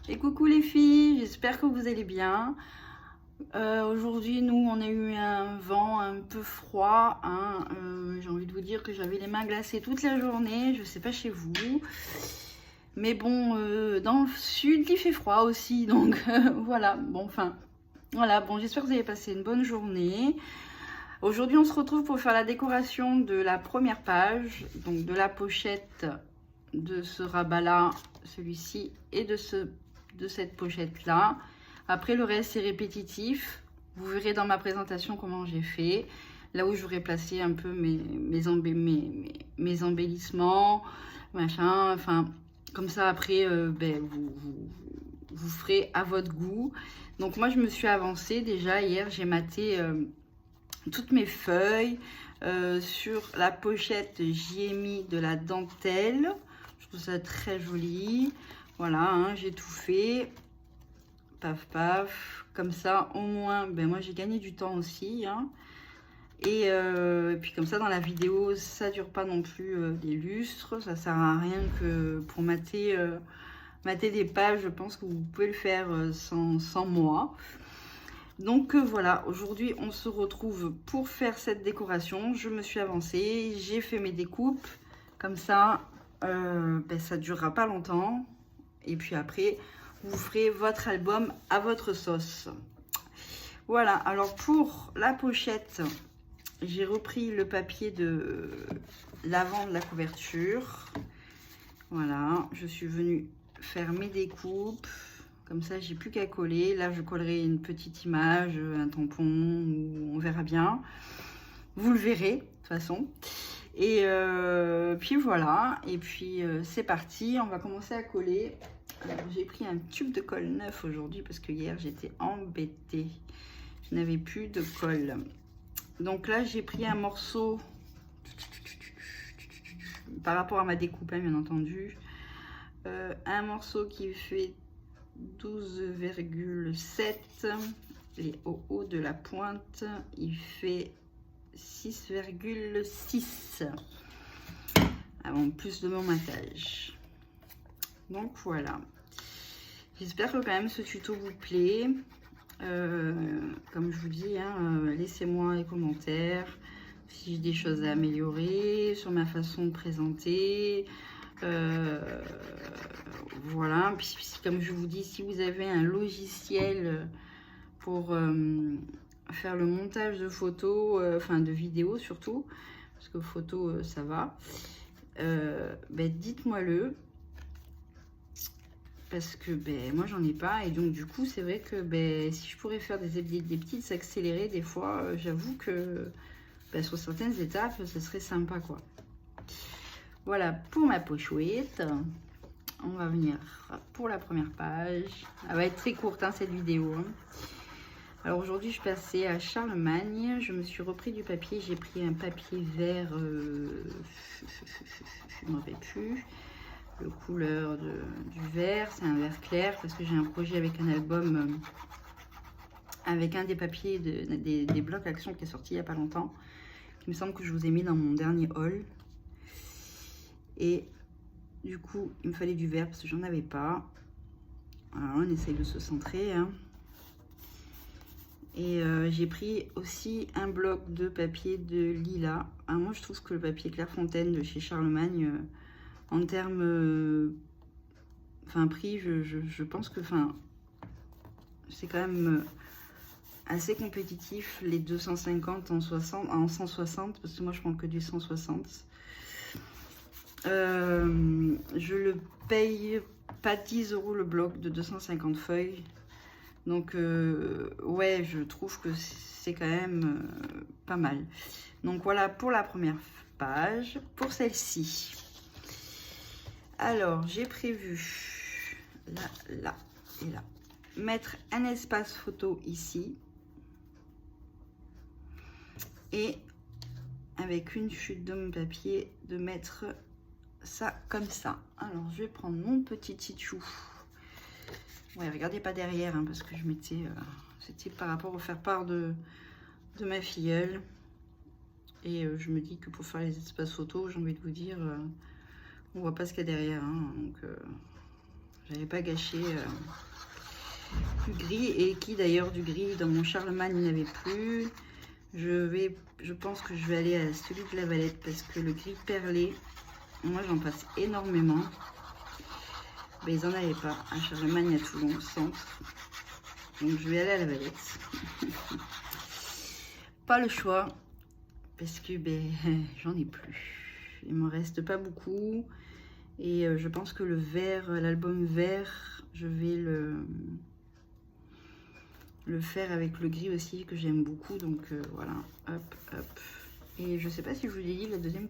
Et coucou les filles, j'espère que vous allez bien. Aujourd'hui, nous, on a eu un vent un peu froid. Hein. J'ai envie de vous dire que j'avais les mains glacées toute la journée. Je sais pas chez vous. Mais bon, dans le sud, il fait froid aussi. Donc voilà, bon, enfin, voilà. Bon, j'espère que vous avez passé une bonne journée. Aujourd'hui, on se retrouve pour faire la décoration de la première page. Donc de la pochette de ce rabat-là, celui-ci, et de cette pochette-là. Après, le reste, c'est répétitif. Vous verrez dans ma présentation comment j'ai fait. Là où j'aurais placé un peu mes embellissements, machin. Enfin, comme ça, après, vous ferez à votre goût. Donc, moi, je me suis avancée. Déjà, hier, j'ai maté toutes mes feuilles. Sur la pochette, j'y ai mis de la dentelle. Je trouve ça très joli. Voilà, hein, j'ai tout fait. Paf, paf. Comme ça, au moins, ben moi, j'ai gagné du temps aussi. Hein. Et puis comme ça, dans la vidéo, ça dure pas non plus des lustres. Ça sert à rien que pour mater des pages. Je pense que vous pouvez le faire sans moi. Donc voilà, aujourd'hui on se retrouve pour faire cette décoration. Je me suis avancée, j'ai fait mes découpes. Comme ça, ça ne durera pas longtemps. Et puis après, vous ferez votre album à votre sauce. Voilà, alors pour la pochette, j'ai repris le papier de l'avant de la couverture. Voilà, je suis venue faire mes découpes. Comme ça, j'ai plus qu'à coller. Là, je collerai une petite image, un tampon, ou on verra bien. Vous le verrez, de toute façon. Et puis voilà. Et puis, c'est parti. On va commencer à coller. J'ai pris un tube de colle neuf aujourd'hui parce que hier, j'étais embêtée. Je n'avais plus de colle. Donc là, j'ai pris un morceau par rapport à ma découpe, hein, bien entendu. Un morceau qui fait 12,7 et au haut de la pointe il fait 6,6 avant plus de mon matage. Donc voilà, j'espère que quand même ce tuto vous plaît. Comme je vous dis, hein, laissez-moi les commentaires si j'ai des choses à améliorer sur ma façon de présenter. Voilà, puis comme je vous dis, si vous avez un logiciel pour faire le montage de photos, enfin de vidéos surtout, parce que photos ça va, dites-moi le, parce que moi j'en ai pas, et donc du coup c'est vrai que si je pourrais faire des petites accélérées des fois, j'avoue que sur certaines étapes ça serait sympa quoi. Voilà pour ma pochette. On va venir pour la première page. Elle va être très courte hein, cette vidéo. Hein. Alors aujourd'hui je suis passée à Charlemagne. Je me suis repris du papier. J'ai pris un papier vert. Je ne me rappelle plus. Le couleur du vert. C'est un vert clair parce que j'ai un projet avec un album. Avec un des papiers des blocs action qui est sorti il n'y a pas longtemps. Qui me semble que je vous ai mis dans mon dernier haul. Et du coup, il me fallait du vert parce que j'en avais pas. Alors, on essaye de se centrer. Hein. Et j'ai pris aussi un bloc de papier de lilas. Alors, moi, je trouve que le papier Clairefontaine de chez Charlemagne, en termes prix, je pense que c'est quand même assez compétitif. Les 250 en 160, parce que moi, je prends que du 160. Je le paye pas 10 € le bloc de 250 feuilles. Donc ouais, je trouve que c'est quand même pas mal. Donc voilà pour la première page. Pour celle-ci, alors j'ai prévu là et là mettre un espace photo ici et avec une chute de mon papier de mettre ça comme ça. Alors je vais prendre mon petit tichou. Ouais, regardez pas derrière hein, parce que je mettais c'était par rapport au faire part de ma filleule, et je me dis que pour faire les espaces photos, j'ai envie de vous dire on voit pas ce qu'il y a derrière hein, donc j'avais pas gâché du gris, et qui d'ailleurs du gris dans mon Charlemagne il n'y avait plus. Je pense que je vais aller à celui de la Valette parce que le gris perlé, moi j'en passe énormément. Ben, ils en avaient pas à Charlemagne, à Toulon, au centre. Donc je vais aller à la Valette. Pas le choix parce que ben, j'en ai plus. Il me reste pas beaucoup. Et je pense que le vert, l'album vert, je vais le faire avec le gris aussi que j'aime beaucoup. Donc voilà, hop, hop. Et je sais pas si je vous ai dit, la deuxième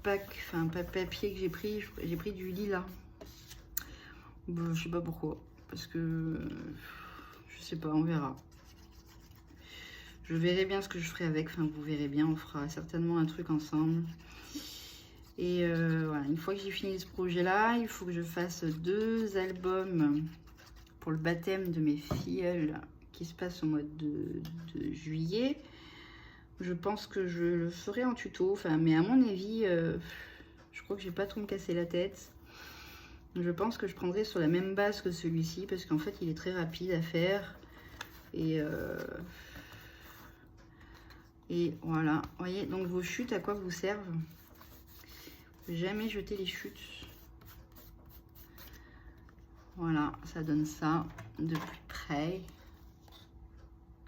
pack, enfin papier que j'ai pris du lilas. Bon, je sais pas pourquoi, parce que je sais pas, on verra. Je verrai bien ce que je ferai avec, enfin vous verrez bien, on fera certainement un truc ensemble. Et voilà, une fois que j'ai fini ce projet là, il faut que je fasse 2 albums pour le baptême de mes filleuls qui se passe au mois de juillet. Je pense que je le ferai en tuto, enfin, mais à mon avis, je crois que j'ai pas trop me casser la tête. Je pense que je prendrai sur la même base que celui-ci parce qu'en fait il est très rapide à faire. Et voilà, vous voyez, donc vos chutes à quoi vous servent? Jamais jeter les chutes. Voilà, ça donne ça de plus près.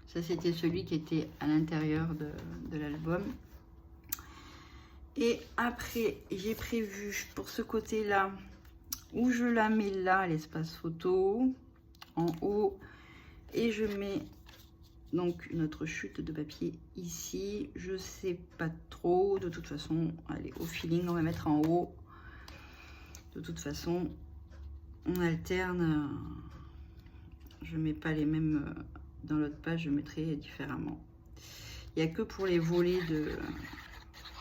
Ça c'était celui qui était à l'intérieur de l'album. Et après j'ai prévu pour ce côté là où je la mets là, l'espace photo en haut, et je mets donc une autre chute de papier ici. Je sais pas trop, de toute façon, allez, au feeling, on va mettre en haut. De toute façon, on alterne. Je mets pas les mêmes dans l'autre page, je mettrai différemment. Il n'y a que pour les volets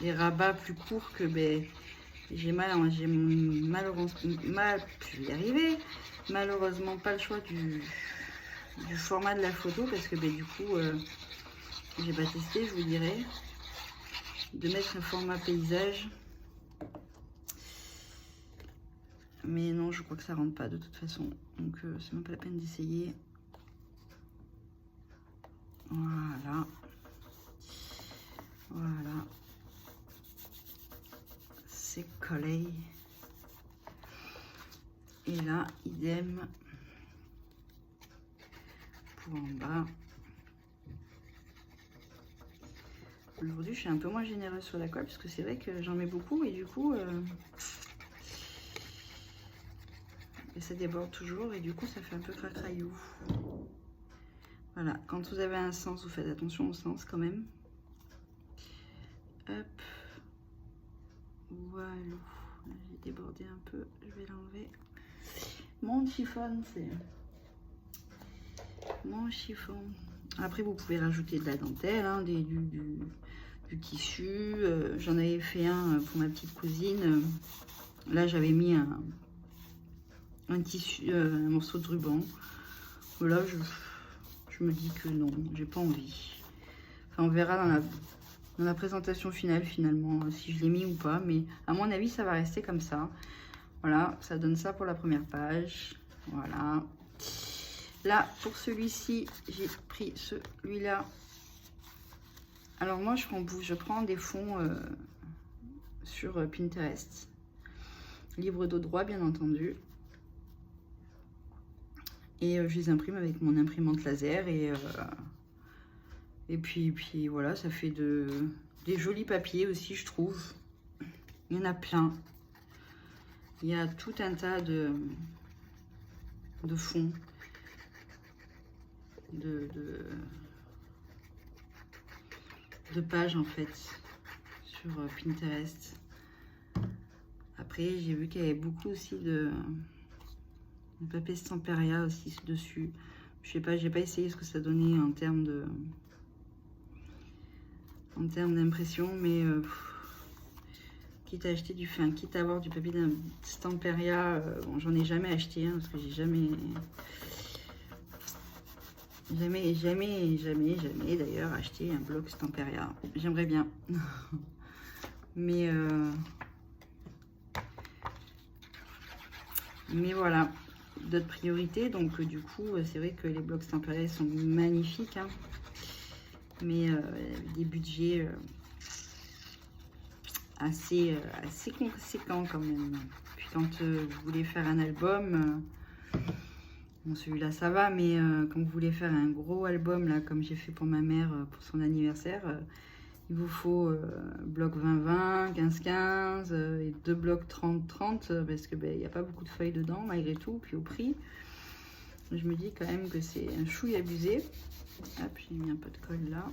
les rabats plus courts que ben, j'ai malheureusement, je vais y arriver, malheureusement pas le choix du format de la photo parce que ben, du coup j'ai pas testé, je vous dirai, de mettre un format paysage, mais non, je crois que ça rentre pas de toute façon, donc c'est même pas la peine d'essayer. Voilà, voilà, c'est collé. Et là, idem pour en bas. Aujourd'hui, je suis un peu moins généreuse sur la colle parce que c'est vrai que j'en mets beaucoup et du coup, ça déborde toujours et du coup, ça fait un peu cracraillou. Voilà, quand vous avez un sens, vous faites attention au sens quand même. Hop, voilà. J'ai débordé un peu, je vais l'enlever. Mon chiffon, c'est mon chiffon. Après, vous pouvez rajouter de la dentelle, hein, du tissu. J'en avais fait un pour ma petite cousine. Là, j'avais mis un tissu, un morceau de ruban. Là, je me dis que non, j'ai pas envie. Enfin, on verra dans la présentation finale, finalement, si je l'ai mis ou pas. Mais à mon avis, ça va rester comme ça. Voilà, ça donne ça pour la première page. Voilà. Là, pour celui-ci, j'ai pris celui-là. Alors moi, je prends des fonds sur Pinterest. Libre de droit, bien entendu. Et je les imprime avec mon imprimante laser. Et puis voilà, ça fait des jolis papiers aussi, je trouve. Il y en a plein. Il y a tout un tas de fonds. De pages en fait sur Pinterest. Après j'ai vu qu'il y avait beaucoup aussi de papier Stamperia aussi dessus. Je sais pas, j'ai pas essayé ce que ça donnait en termes d'impression, mais quitte à acheter quitte à avoir du papier Stamperia, bon, j'en ai jamais acheté, hein, parce que j'ai jamais d'ailleurs acheté un bloc Stamperia. J'aimerais bien. Mais Mais voilà, d'autres priorités. Donc du coup, c'est vrai que les blocs tempérés sont magnifiques. Hein. Mais des budgets assez conséquents quand même. Puis quand vous voulez faire un album, bon celui-là ça va, mais quand vous voulez faire un gros album, là comme j'ai fait pour ma mère pour son anniversaire, il vous faut bloc 20-20, 15-15 et 2 blocs 30-30 parce que il n'y a pas beaucoup de feuilles dedans malgré tout. Puis au prix, je me dis quand même que c'est un chouille abusé. Hop, j'ai mis un peu de colle là.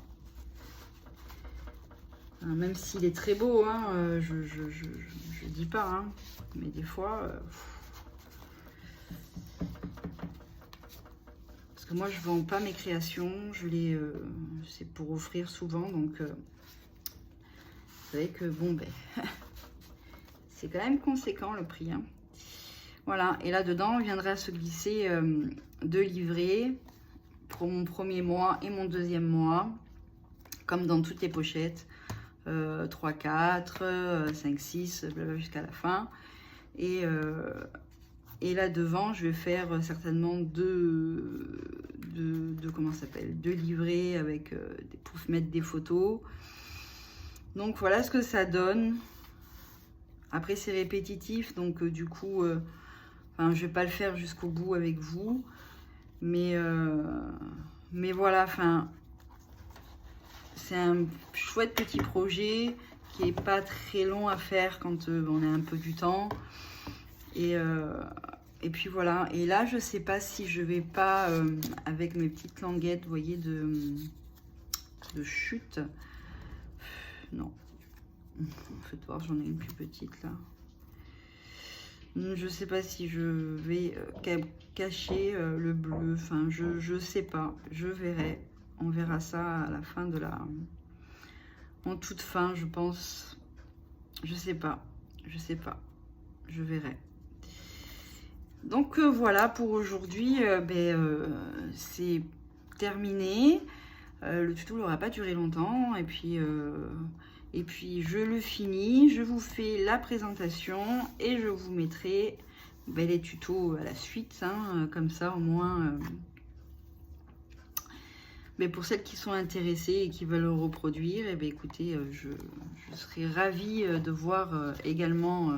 Même s'il est très beau, hein, je dis pas, hein, mais des fois, parce que moi je vends pas mes créations, c'est pour offrir souvent, donc vous savez que bon c'est quand même conséquent le prix. Hein. Voilà, et là dedans viendra se glisser 2 livrets pour mon premier mois et mon deuxième mois, comme dans toutes les pochettes. 3, 4, 5, 6, jusqu'à la fin. Et là devant, je vais faire certainement deux comment ça s'appelle, 2 livrets avec pour mettre des photos. Donc voilà ce que ça donne. Après c'est répétitif, donc du coup, je vais pas le faire jusqu'au bout avec vous, mais voilà, c'est un chouette petit projet qui est pas très long à faire quand on a un peu du temps. Et puis voilà. Et là, je sais pas si je vais pas, avec mes petites languettes, vous voyez, de chute. Non. Faites voir, j'en ai une plus petite là. Je sais pas si je vais cacher le bleu. Enfin, je sais pas. Je verrai. On verra ça à la fin de la... En toute fin, je pense. Je sais pas. Je sais pas. Je verrai. Donc voilà pour aujourd'hui. C'est terminé. Le tuto n'aura pas duré longtemps. Et puis je le finis. Je vous fais la présentation. Et je vous mettrai les tutos à la suite. Hein, comme ça, au moins... Mais pour celles qui sont intéressées et qui veulent le reproduire, écoutez, je serais ravie de voir également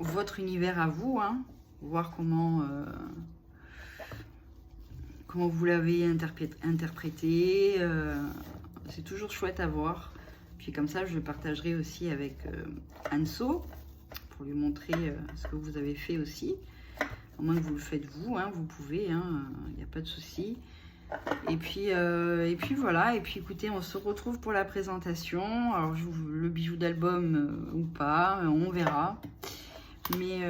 votre univers à vous, hein, voir comment vous l'avez interprété. C'est toujours chouette à voir. Puis comme ça, je le partagerai aussi avec Anso pour lui montrer ce que vous avez fait aussi. À moins que vous le faites vous, hein, vous pouvez, il n'y a pas de souci. Et puis voilà, et puis écoutez, on se retrouve pour la présentation. Alors le bijou d'album ou pas, on verra. Mais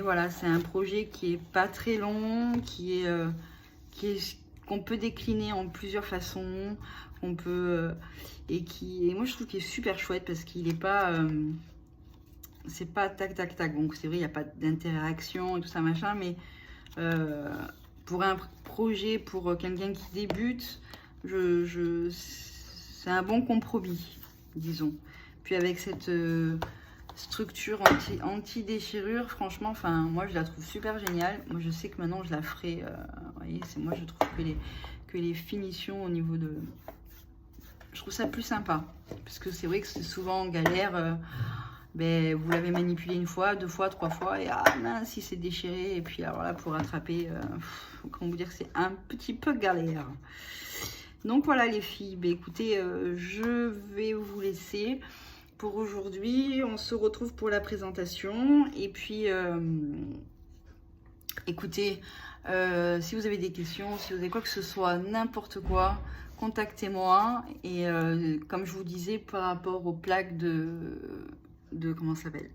voilà, c'est un projet qui est pas très long, qu'on peut décliner en plusieurs façons, et moi je trouve qu'il est super chouette parce qu'il n'est pas... c'est pas tac tac tac, donc c'est vrai il n'y a pas d'interaction et tout ça machin, mais pour un projet, pour quelqu'un qui débute, c'est un bon compromis, disons. Puis avec cette structure anti-déchirure, franchement, moi je la trouve super géniale. Moi je sais que maintenant je la ferai, vous voyez, moi je trouve que les finitions au niveau de... Je trouve ça plus sympa, parce que c'est vrai que c'est souvent en galère... vous l'avez manipulé 1 fois, 2 fois, 3 fois, et mince, si c'est déchiré, et puis alors là, pour rattraper, comment vous dire, c'est un petit peu galère. Donc voilà les filles, écoutez, je vais vous laisser pour aujourd'hui. On se retrouve pour la présentation, et puis, écoutez, si vous avez des questions, si vous avez quoi que ce soit, n'importe quoi, contactez-moi, et comme je vous disais, par rapport aux plaques comment ça s'appelle,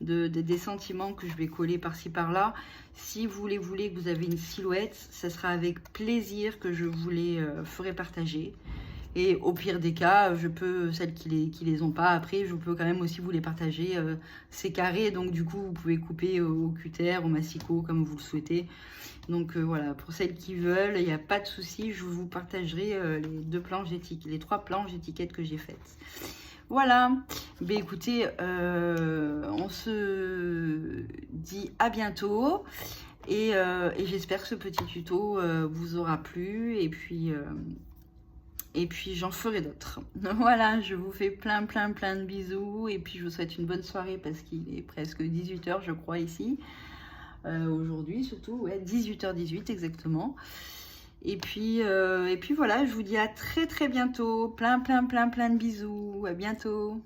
des sentiments que je vais coller par-ci par-là, si vous voulez que vous avez une silhouette, ça sera avec plaisir que je vous les ferai partager. Et au pire des cas, je peux, celles qui les ont pas, après, je peux quand même aussi vous les partager. C'est carré, donc du coup, vous pouvez couper au cutter, au massicot, comme vous le souhaitez. Donc voilà, pour celles qui veulent, il n'y a pas de souci, je vous partagerai les 3 planches d'étiquettes que j'ai faites. Voilà, ben écoutez, on se dit à bientôt et j'espère que ce petit tuto vous aura plu et puis j'en ferai d'autres. Voilà, je vous fais plein de bisous et puis je vous souhaite une bonne soirée parce qu'il est presque 18 h je crois ici. Aujourd'hui surtout, ouais, 18h18 exactement. Et puis voilà, je vous dis à très bientôt. Plein de bisous. À bientôt.